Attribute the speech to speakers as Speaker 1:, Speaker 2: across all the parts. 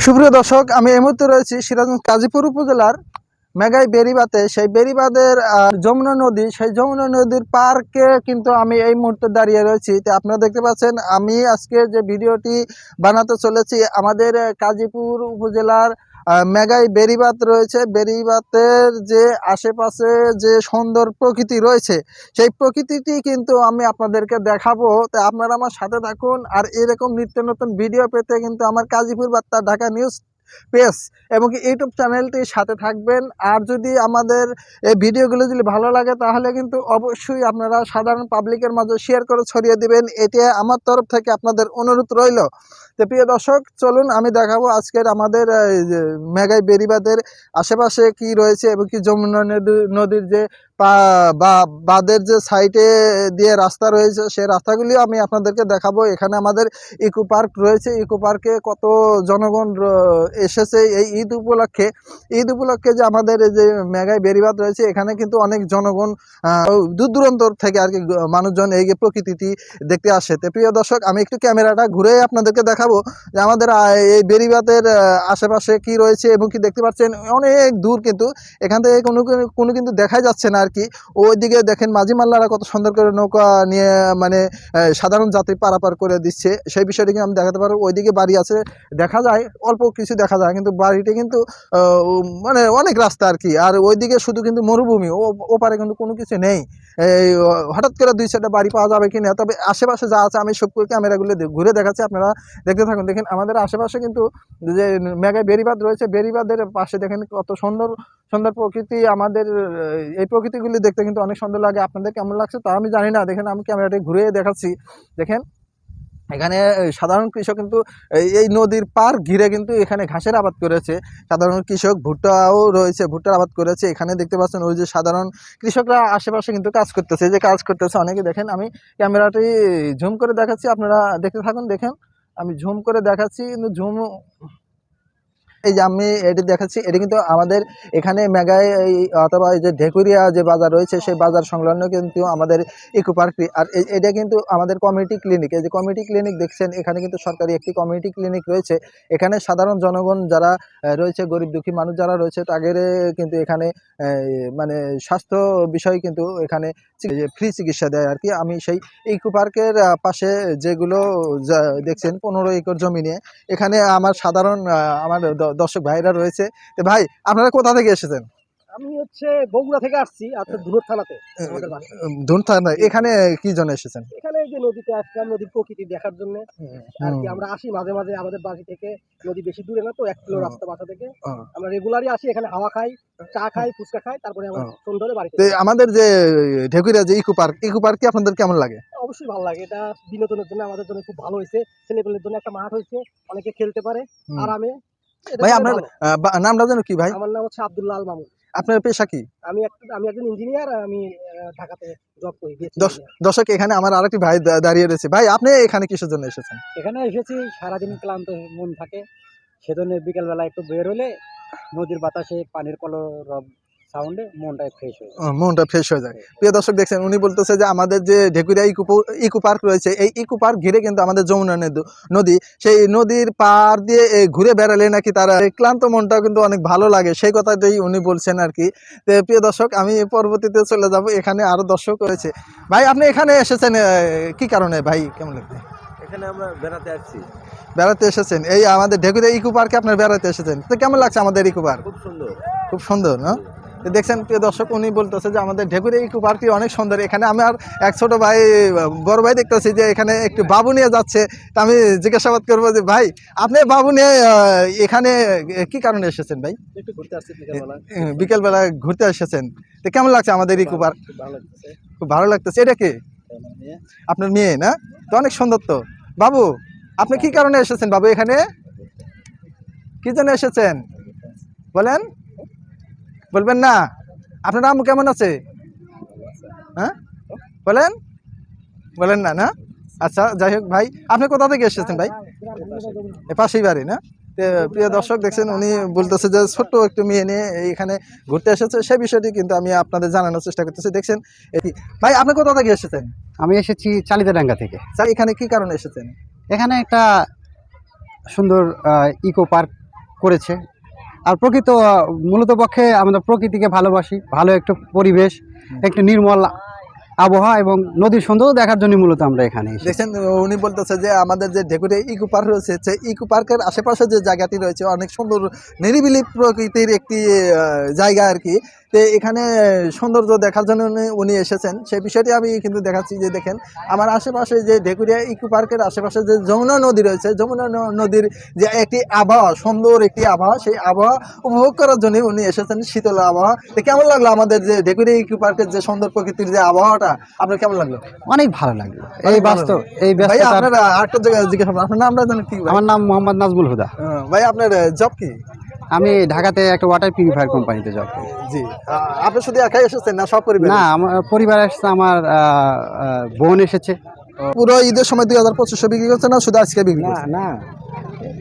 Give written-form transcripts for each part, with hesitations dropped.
Speaker 1: সুপ্রিয় দর্শক, আমি এই মুহূর্তে রয়েছি সিরাজগঞ্জ কাজীপুর উপজেলার মেঘাই বেড়িবাঁধে। সেই বেড়িবাঁধের যমুনা নদী, সেই যমুনা নদীর পার্কে কিন্তু আমি এই মুহূর্তে দাঁড়িয়ে রয়েছি। তো আপনারা দেখতে পাচ্ছেন আমি আজকে যে ভিডিওটি বানাতে চলেছি, আমাদের কাজীপুর উপজেলার মেঘাই বেড়িবাঁধ রয়েছে। বেড়িবাঁধের যে আশেপাশে যে সুন্দর প্রকৃতি রয়েছে, সেই প্রকৃতিটি কিন্তু আমি আপনাদেরকে দেখাবো। তো আপনারা আমার সাথে থাকুন, আর এরকম নিত্য নতুন ভিডিও পেতে কিন্তু আমার কাজীপুর বার্তা ঢাকা নিউজ পেজ এবং ইউটিউব চ্যানেলটির সাথে থাকবেন। আর যদি আমাদের এই ভিডিওগুলো যদি ভালো লাগে, তাহলে কিন্তু অবশ্যই আপনারা সাধারণ পাবলিকের মাঝে শেয়ার করে ছড়িয়ে দিবেন। এটা আমার তরফ থেকে আপনাদের অনুরোধ রইল। তো প্রিয় দর্শক, চলুন আমি দেখাবো আজকের আমাদের মেঘাই বেড়িবাঁধের আশেপাশে কি রয়েছে এবং কি যমুনা নদীর যে বাঁধের যে সাইডে দিয়ে রাস্তা রয়েছে, সেই রাস্তাগুলিও আমি আপনাদেরকে দেখাবো। এখানে আমাদের ইকো পার্ক রয়েছে। ইকো পার্কে কত জনগণ এসেছে এই ঈদ উপলক্ষে যে আমাদের এই যে মেঘাই বেড়িবাঁধ রয়েছে, এখানে কিন্তু অনেক জনগণ দূর দূরান্ত থেকে আর কি মানুষজন এই প্রকৃতিটি দেখতে আসে। তো প্রিয় দর্শক, আমি একটু ক্যামেরাটা ঘুরে আপনাদেরকে দেখাবো যে আমাদের এই বেড়িবাঁধের আশেপাশে কি রয়েছে এবং কি দেখতে পাচ্ছেন অনেক দূর, কিন্তু এখান থেকে কোনো কিন্তু দেখাই যাচ্ছে না আর কি। ওইদিকে দেখেন মাঝি মাল্লারা কত সুন্দর করে নৌকা নিয়ে মানে সাধারণ যাত্রী পারাপার করে দিচ্ছে। সেই বিষয়টিকে আমি দেখাতে পারবো। ওইদিকে বাড়ি আছে, দেখা যায় অল্প কিছু দেখা যায়, কিন্তু বাড়িটি কিন্তু মানে অনেক রাস্তা আর কি। আর ওইদিকে শুধু কিন্তু মরুভূমি, ওপারে কিন্তু কোনো কিছু নেই। এই হঠাৎ করে দুই চারটা বাড়ি পাওয়া যাবে কিনা, তবে আশেপাশে যা আছে আমি সব ক্যামেরাগুলো ঘুরে দেখাচ্ছি, আপনারা দেখতে থাকুন। দেখেন আমাদের আশেপাশে কিন্তু যে মেঘাই বেড়িবাঁধ রয়েছে, বেড়িবাঁধের পাশে দেখেন কত সুন্দর সুন্দর প্রকৃতি। আমাদের এই প্রকৃতিগুলি দেখতে কিন্তু অনেক সুন্দর লাগে। আপনাদের কেমন লাগছে তা আমি জানি না। দেখেন আমি ক্যামেরাটি ঘুরে দেখাচ্ছি। দেখেন এখানে সাধারণ কৃষক কিন্তু এই নদীর পার ঘিরে কিন্তু এখানে ঘাসের আবাদ করেছে। সাধারণ কৃষক ভুট্টাও রয়েছে, ভুট্টার আবাদ করেছে। এখানে দেখতে পাচ্ছেন ওই যে সাধারণ কৃষকরা আশেপাশে কিন্তু কাজ করতেছে, যে কাজ করতেছে অনেকে। দেখেন আমি ক্যামেরাটি জুম করে দেখাচ্ছি, আপনারা দেখতে থাকুন। দেখেন আমি জুম করে দেখাচ্ছি, কিন্তু জুম এই যে আমি এটি দেখাচ্ছি, এটি কিন্তু আমাদের এখানে মেঘাই অথবা এই যে ঢেকুরিয়া যে বাজার রয়েছে, সেই বাজার সংলগ্ন কিন্তু আমাদের ইকো পার্কটি। আর এটা কিন্তু আমাদের কমিউনিটি ক্লিনিক। এই যে কমিউনিটি ক্লিনিক দেখছেন, এখানে কিন্তু সরকারি একটি কমিউনিটি ক্লিনিক রয়েছে। এখানে সাধারণ জনগণ যারা রয়েছে, গরিব দুঃখী মানুষ যারা রয়েছে, তাদের কিন্তু এখানে মানে স্বাস্থ্য বিষয় কিন্তু এখানে ফ্রি চিকিৎসা দেয় আর কি। আমি সেই ইকো পার্কের পাশে যেগুলো দেখছেন 15 একর জমি নিয়ে, এখানে আমার সাধারণ আমার দর্শক ভাইরা রয়েছে। তো ভাই, আপনারা কোথা থেকে এসেছেন?
Speaker 2: আমি হচ্ছে বগুড়া থেকে আসছি, আপনার ধুনট থানাতে আমাদের বাসা।
Speaker 1: ধুন থানা। এখানে কি জন্য এসেছেন?
Speaker 2: এখানে এই যে নদীতে আসলাম, নদীর প্রকৃতি দেখার জন্য আর কি। আমরা আসি মাঝে মাঝে, আমাদের বাড়ি থেকে নদী বেশি দূরে না তো, 1 কিলো রাস্তা বাসা থেকে। আমরা রেগুলারই আসি এখানে, হাওয়া খাই, চা খাই, ফুচকা খাই, তারপরে আমরা সন্ধ্যা হলে বাড়িতে।
Speaker 1: আমাদের যে ঢেকুরিয়া যে ইকো পার্ক কি আপনাদের কেমন লাগে?
Speaker 2: অবশ্যই ভালো লাগে। এটা বিনোদনের জন্য আমাদের জন্য খুব ভালো হয়েছে। ছেলেপেলের জন্য একটা মাঠ হয়েছে, অনেকে খেলতে পারে আরামে।
Speaker 1: ভাই আপনার নামটা যেন কি ভাই?
Speaker 2: আমার নাম হচ্ছে আব্দুল্লাহ আল মামুন।
Speaker 1: আপনার পেশা কি?
Speaker 2: আমি একজন ইঞ্জিনিয়ার। আমি ঢাকাতে জব করি।
Speaker 1: দর্শক, এখানে আমার আরেকটি ভাই দাঁড়িয়ে রয়েছে। ভাই, আপনি এখানে কিসের জন্য এসেছেন?
Speaker 2: এখানে এসেছি, সারাদিন ক্লান্ত মন থাকে, সেজন্য বিকেলবেলা একটু বের হলে নদীর বাতাসে পানির কলরব সাউন্ডে মনটা ফ্রেশ হয়ে যায়।
Speaker 1: প্রিয় দর্শক, দেখছেন উনি বলতেছে যে আমাদের যে ঢেকুরিয়া ইকো পার্ক রয়েছে, এই ইকো পার্ক ঘিরে কিন্তু আমাদের যমুনা নদী, সেই নদীর পার দিয়ে ঘুরে বেড়ালে নাকি তার ক্লান্ত মনটা কিন্তু অনেক ভালো লাগে, সেই কথাটাই উনি বলছেন আর কি। তো প্রিয় দর্শক, আমি পরবর্তীতে চলে যাব। এখানে আরো দর্শক রয়েছে। ভাই, আপনি এখানে এসেছেন কি কারণে ভাই, কেমন লাগছে?
Speaker 3: এখানে আমরা
Speaker 1: বেড়াতে এসেছেন এই আমাদের ঢেকুরিয়া ইকো পার্কে, আপনার বেড়াতে এসেছেন। তো কেমন লাগছে আমাদের ইকো পার্ক? খুব সুন্দর না? দেখছেন প্রিয় দর্শক, উনি বলতেছে যে আমাদের ঢেকুরিয়া ইকো পার্কটি অনেক সুন্দর। এখানে আমার এক ছোট ভাই, বড় ভাই দেখতেছি যে এখানে একটু বাবু নিয়ে যাচ্ছে। তা আমি জিজ্ঞাসাবাদ করবো যে ভাই, আপনি বাবু নিয়ে এখানে কি কারণে এসেছেন ভাই?
Speaker 2: একটু ঘুরতে আসছি
Speaker 1: বিকেলবেলা ঘুরতে এসেছেন। তো কেমন লাগছে আমাদের ইকো পার্ক? খুব ভালো লাগতেছে। এটা কি আপনার মেয়ে না? তো অনেক সুন্দর তো। বাবু, আপনি কি কারণে এসেছেন বাবু এখানে? কি জন্য এসেছেন বলেন? বলবেন না? আপনার আম্মু কেমন আছে? হ্যাঁ বলেন না? না, আচ্ছা, যাই হোক। ভাই, আপনি কোথা থেকে এসেছেন ভাই? পাশেই বাড়ি না? প্রিয় দর্শক, দেখছেন উনি বলতেছে যে ছোট্ট একটু মেয়ে নিয়ে এখানে ঘুরতে এসেছে, সেই বিষয়টি কিন্তু আমি আপনাদের জানানোর চেষ্টা করতেছি। দেখছেন ভাই, আপনি কোথা থেকে এসেছেন?
Speaker 2: আমি এসেছি চালিদাডাঙ্গা থেকে।
Speaker 1: স্যার, এখানে কি কারণে এসেছেন?
Speaker 2: এখানে একটা সুন্দর ইকো পার্ক
Speaker 3: করেছে। আর প্রকৃত মূলত পক্ষে আমরা প্রকৃতিকে ভালোবাসি, ভালো একটা পরিবেশ, একটা নির্মল আবহাওয়া এবং নদীর সৌন্দর্য দেখার জন্য মূলত আমরা এখানে এসেছি।
Speaker 1: দেখছেন উনি বলতেছে যে আমাদের যে ঢেকুরিয়া ইকো পার্ক রয়েছে সেই ইকো পার্কের আশেপাশে যে জায়গাটি রয়েছে অনেক সুন্দর নিরিবিলি প্রকৃতির একটি জায়গা আর কি। তো এখানে সৌন্দর্য দেখার জন্য উনি এসেছেন, সেই বিষয়টি আমি কিন্তু দেখাচ্ছি যে দেখেন আমার আশেপাশে যে ঢেকুরিয়া ইকো পার্কের আশেপাশে যে যমুনা নদী রয়েছে, যমুনা নদীর যে একটি আবহাওয়া, সুন্দর একটি আবহাওয়া, সেই আবহাওয়া উপভোগ করার জন্য উনি এসেছেন, শীতল আবহাওয়া। তো কেমন লাগলো আমাদের যে ঢেকুরিয়া ইকো পার্কের যে সুন্দর প্রকৃতির যে আবহাওয়াটা, আপনার কেমন লাগলো?
Speaker 3: অনেক ভালো লাগলো
Speaker 1: অনেক
Speaker 3: এই
Speaker 1: ভালো
Speaker 3: বাস্তব এই
Speaker 1: ভাই
Speaker 3: ব্যস্ততার।
Speaker 1: আপনার আরেকটা জায়গায় জিজ্ঞাসা করবো, আপনার নামটা জানেন কি ভাই?
Speaker 3: আমার নাম মোহাম্মদ নাজমুল হুদা।
Speaker 1: ভাই আপনার জব কি?
Speaker 3: আমি ঢাকাতে একটা ওয়াটার পিউরিফায়ার কোম্পানিতে জব করি।
Speaker 1: জি, আপনি শুধু একাই এসেছেন না সব পরিবার?
Speaker 3: না, আমার পরিবার এসেছে, আমার বোন এসেছে।
Speaker 1: পুরো ঈদের সময় 2025 বিক্রি করছে না শুধু আজকে বিক্রি করছে?
Speaker 3: না,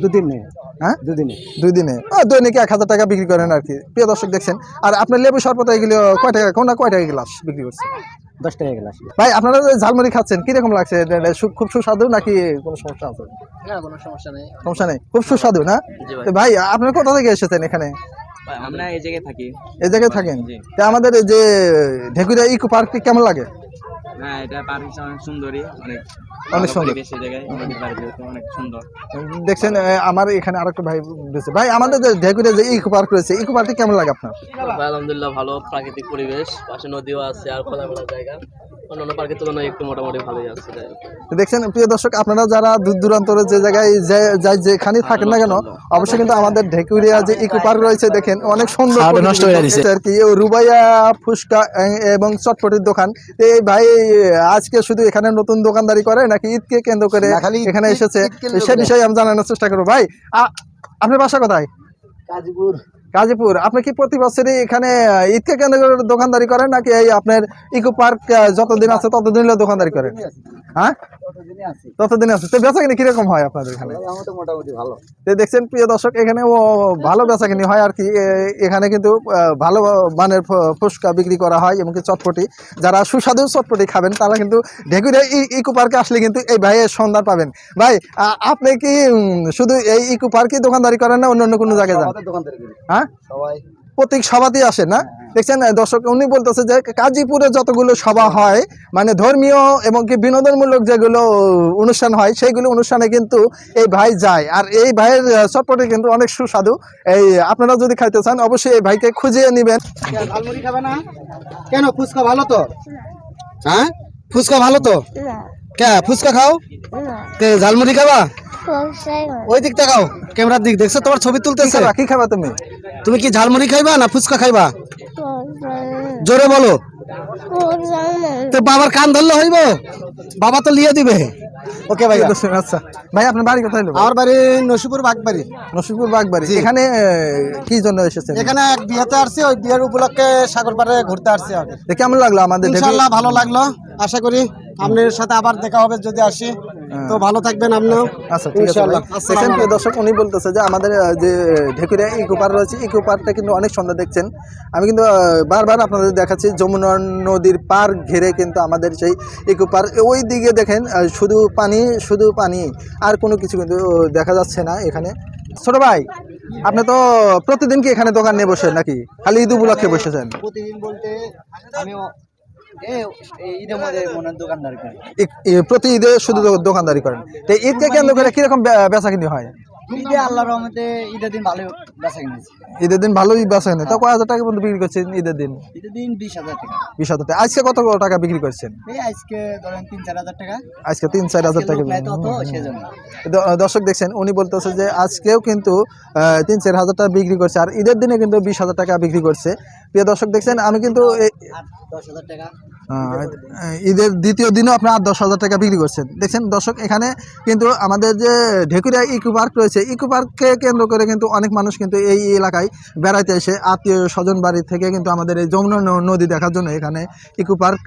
Speaker 3: দুদিন নেই।
Speaker 1: হ্যাঁ,
Speaker 3: দুদিনে
Speaker 1: 2 দিনে দৈনিক 1000 টাকা বিক্রি করেন আর কি। প্রিয় দর্শক দেখছেন, আর আপনার লেবু শরবত এগুলো কয় টাকা, কোনটা কয় টাকা গ্লাস বিক্রি করছে?
Speaker 3: 10 টাকা গ্লাস।
Speaker 1: ভাই আপনারা যে ঝালমুড়ি খাচ্ছেন কিরকম লাগছে? এটা খুব সুস্বাদু নাকি কোনো সমস্যা আছে?
Speaker 2: না, কোনো সমস্যা নেই।
Speaker 1: সমস্যা নেই, খুব সুস্বাদু না? তো ভাই আপনারা কোথা থেকে এসেছেন এখানে?
Speaker 4: আমরা এই জায়গায় থাকি।
Speaker 1: এই জায়গায় থাকেন?
Speaker 4: জি।
Speaker 1: তো আমাদের এই যে ঢেকুরিয়া ইকো পার্কটি কেমন লাগে?
Speaker 4: হ্যাঁ, এটা পার্ক অনেক সুন্দরী, অনেক
Speaker 1: অনেক সুন্দর।
Speaker 4: পরিবেশ এই জায়গায়, নদীর পাড়ে যেহেতু অনেক সুন্দর।
Speaker 1: দেখছেন আমার এখানে আরেকটা ভাই রয়েছে। ভাই আমাদের যে ঢেকুরিয়া যে ইকো পার্ক রয়েছে, ইকো পার্কটি কেমন লাগে আপনার?
Speaker 5: আলহামদুলিল্লাহ ভালো, প্রাকৃতিক পরিবেশ, পাশে নদীও আছে আর খোলামেলা জায়গা, অন্যান্য পার্কের তুলনায় একটু মোটামুটি ভালোই আছে। যাই হোক।
Speaker 1: তো দেখছেন প্রিয় দর্শক, আপনারা যারা দূর দূরান্তরে যে জায়গায় যেখানে থাকেন না কেন, অবশ্যই কিন্তু আমাদের ঢেকুরিয়া যে ইকো পার্ক রয়েছে দেখেন অনেক সুন্দর পরিবেশ আর কি। রুবাইয়া ফুচকা এবং চটপটির দোকান। তো এই ভাই আজকে শুধু এখানে নতুন দোকানদারি করে নাকি ঈদকে কেন্দ্র করে এখানে এসেছে, সে বিষয়ে আমি জানানোর চেষ্টা করবো। ভাই আপনার বাসা কোথায়? গাজীপুর। আপনি কি প্রতি বছরই এখানে ঈদকে কেন্দ্র করে দোকানদারি করেন নাকি এই আপনার ইকো পার্ক যতদিন আছে ততদিন দোকানদারি করেন? হ্যাঁ, ততদিন আছে। তো বেচাকিনি কিরকম হয় আপনাদের এখানে?
Speaker 3: মোটামুটি ভালো।
Speaker 1: তো দেখছেন প্রিয় দর্শক, এখানে ভালো বেচাকিনি হয় আর কি। এখানে কিন্তু ভালো মানের ফুচকা বিক্রি করা হয় এবং চটপটি। যারা সুস্বাদু চটপটি খাবেন তারা কিন্তু ঢেকুরিয়া ইকো পার্কে আসলে কিন্তু এই ভাইয়ের সন্ধান পাবেন। ভাই আপনি কি শুধু এই ইকো পার্কে দোকানদারি করেন না অন্য অন্য কোনো জায়গায় যান? হ্যাঁ,
Speaker 3: সবাই
Speaker 1: প্রত্যেক সভাতেই আসে না? দেখছেন দর্শক, উনি বলতেছে যে গাজীপুরে যতগুলো সভা হয় মানে ধর্মীয় এবং কি বিনোদনমূলক যেগুলো অনুষ্ঠান হয় সেইগুলো অনুষ্ঠানে কিন্তু এই ভাই যায়। আর এই ভাইয়ের চটপটি কিন্তু অনেক সুস্বাদু। এই আপনারা যদি খাইতে চান অবশ্যই এই ভাইকে খুঁজিয়ে নেবেন।
Speaker 3: ঝালমুড়ি খাবে না কেন? ফুচকা ভালো তো? হ্যাঁ, ফুচকা ভালো তো? কে ফুচকা খাও? কে ঝালমুড়ি খাবা? ওই দিক তাকাও, ক্যামেরার দিক। দেখছো তোমার ছবি তুলতেছে?
Speaker 1: কি খাবা তুমি?
Speaker 3: তুমি কি ঝালমুড়ি খাইবা না ফুচকা খাইবা? জোরে বলো। তো বাবার কান ধরলে হইব? বাবা তো লিয়ে দিবে। ওকে ভাই।
Speaker 1: আচ্ছা ভাই, আপনার বাড়ি কোথায়?
Speaker 3: আমার বাড়ি নসিপুর বাগবাড়ি।
Speaker 1: নসিপুর বাগবাড়ি। এখানে কি জন্য এসেছেন?
Speaker 3: এখানে এক বিয়েতে আসছি, ওই বিয়ের উপলক্ষে সাগর পাড়ে ঘুরতে আসছি।
Speaker 1: কেমন লাগলো আমাদের?
Speaker 3: ইনশাআল্লাহ ভালো লাগলো। আশা করি আপনার সাথে আবার দেখা হবে যদি আসি। তো ভালো থাকবেন আপনিও।
Speaker 1: আচ্ছা ঠিক আছে ভাই। দেখেন প্রিয় দর্শক, উনি বলতেছে যে আমাদের যে ঢেকুরিয়া ইকো পার্ক রয়েছে, ইকো পার্কটা কিন্তু অনেক সুন্দর। দেখছেন আমি কিন্তু বারবার আপনাদের দেখাচ্ছি যমুনা নদীর পার্ক ঘিরে কিন্তু আমাদের সেই ইকো পার্ক। ওই দিকে দেখেন শুধু পানি আর কোনো কিছু কিন্তু দেখা যাচ্ছে না এখানে। ছোট ভাই, আপনি তো প্রতিদিন কি এখানে দোকান নিয়ে বসেন নাকি খালি ঈদ উপলক্ষে বসেছেন?
Speaker 3: প্রতিদিন বলতে আমি ঈদের মধ্যে মনে দোকানদারি করি।
Speaker 1: প্রতি ঈদে শুধু দোকানদারি করেন? তো ঈদকে কেন্দ্র করে কিরকম বেচাকিনি হয়?
Speaker 3: ঈদে আল্লাহর রহমতে ঈদের দিন ভালো বেচা কিনেছি।
Speaker 1: ঈদের দিন ভালোই বেচাকিনি। তো কয় হাজার টাকা পর্যন্ত বিক্রি করছেন ঈদের দিন?
Speaker 3: ঈদের দিন 20,000 টাকা।
Speaker 1: 20,000 টাকা। আজকে কত টাকা বিক্রি করছেন?
Speaker 3: এই আজকে ধরেন 3-4 হাজার টাকা।
Speaker 1: আজকে 3-4 হাজার টাকা।
Speaker 3: সেজন্য
Speaker 1: দর্শক দেখছেন উনি বলতেছে যে আজকেও কিন্তু 3-4 হাজার টাকা বিক্রি করছে, আর ঈদের দিনে কিন্তু 20,000 টাকা বিক্রি করছে। প্রিয় দর্শক দেখছেন আমি কিন্তু
Speaker 3: 10,000 টাকা
Speaker 1: ঈদের দ্বিতীয় দিনও আপনার 10,000 টাকা বিক্রি করছেন। দেখছেন দর্শক, এখানে কিন্তু আমাদের যে ঢেকুরিয়া ইকো পার্ক রয়েছে, ইকো পার্ককে কেন্দ্র করে কিন্তু অনেক মানুষ কিন্তু এই এলাকায় বেড়াইতে এসে আত্মীয় স্বজন বাড়ি থেকে কিন্তু আমাদের এই যমুনা নদী দেখার জন্য এখানে ইকো পার্ক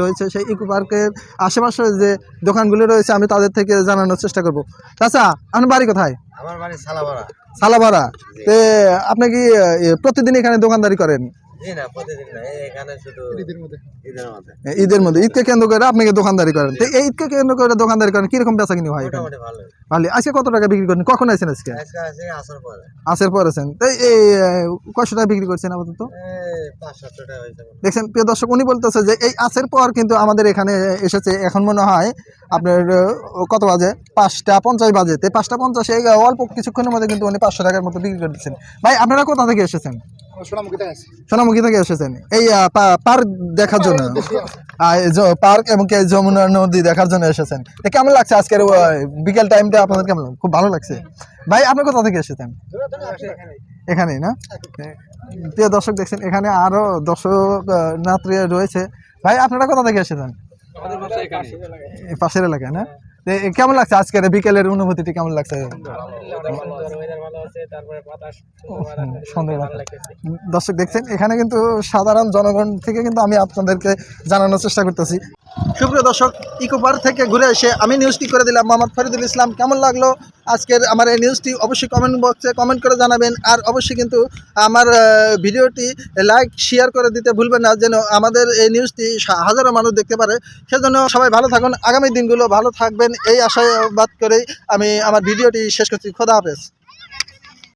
Speaker 1: রয়েছে। সেই ইকো পার্কের আশেপাশে যে দোকানগুলো রয়েছে আমি তাদের থেকে জানানোর চেষ্টা করব। চাচা, আপনার বাড়ি কোথায়?
Speaker 3: আমার বাড়ি সালাপাড়া।
Speaker 1: সালাপাড়া। তে আপনি কি প্রতিদিন এখানে দোকানদারি করেন? ঈদের মধ্যে ঈদকে কেন্দ্র করে আপনি কি দোকানদারি করেন? তো এই ঈদকে কেন্দ্র করে দোকানদারি করেন, কিরকম বেচা কিনি হয় এখানে? ভালো। আজকে কত টাকা বিক্রি করেন? কখন আছেন আজকে? আসের পর আছেন। তো এই কয়শো টাকা বিক্রি করছেন আপাতত? দেখছেন প্রিয় দর্শক, উনি বলতেছে যে এই আসের পর কিন্তু আমাদের এখানে এসেছে, এখন মনে হয় আপনার কত বাজে, 5:50 বাজে। তো 5:50 এই অল্প কিছুক্ষণের মধ্যে কিন্তু উনি 500 টাকার মতো বিক্রি করে দিচ্ছেন। ভাই আপনারা কোথা থেকে এসেছেন? সোনামুখী থেকে এসেছেন এই পার্ক দেখার জন্য, পার্ক এবং যমুনা নদী দেখার জন্য এসেছেন। তো কেমন লাগছে আজকের বিকেল টাইমটা আপনাদের? কেমন? খুব ভালো লাগছে। ভাই আপনি কোথা থেকে এসেছেন? এখানেই না? প্রিয় দর্শক দেখছেন এখানে আরো দর্শক নাত্রী রয়েছে। ভাই আপনারা কোথা থেকে এসেছেন? পাশের এলাকায় না? তো কেমন লাগছে আজকের বিকেলের অনুভূতিটি? কেমন লাগছে? দর্শক দেখছেন এখানে কিন্তু সাধারণ জনগণ থেকে কিন্তু আমি আপনাদেরকে জানানোর চেষ্টা করতেছি। সুপ্রিয় দর্শক, ইকো পার্ক থেকে ঘুরে এসে আমি নিউজটি করে দিলাম মোহাম্মদ ফরিদুল ইসলাম। কেমন লাগলো আজকের আমার এই নিউজটি অবশ্যই কমেন্ট বক্সে কমেন্ট করে জানাবেন। আর অবশ্যই কিন্তু আমার ভিডিওটি লাইক শেয়ার করে দিতে ভুলবেন না, যেন আমাদের এই নিউজটি হাজারো মানুষ দেখতে পারে। সেজন্য সবাই ভালো থাকুন, আগামী দিনগুলো ভালো থাকবেন এই আশাবাদ করেই আমি আমার ভিডিওটি শেষ করছি। খোদা হাফেজ।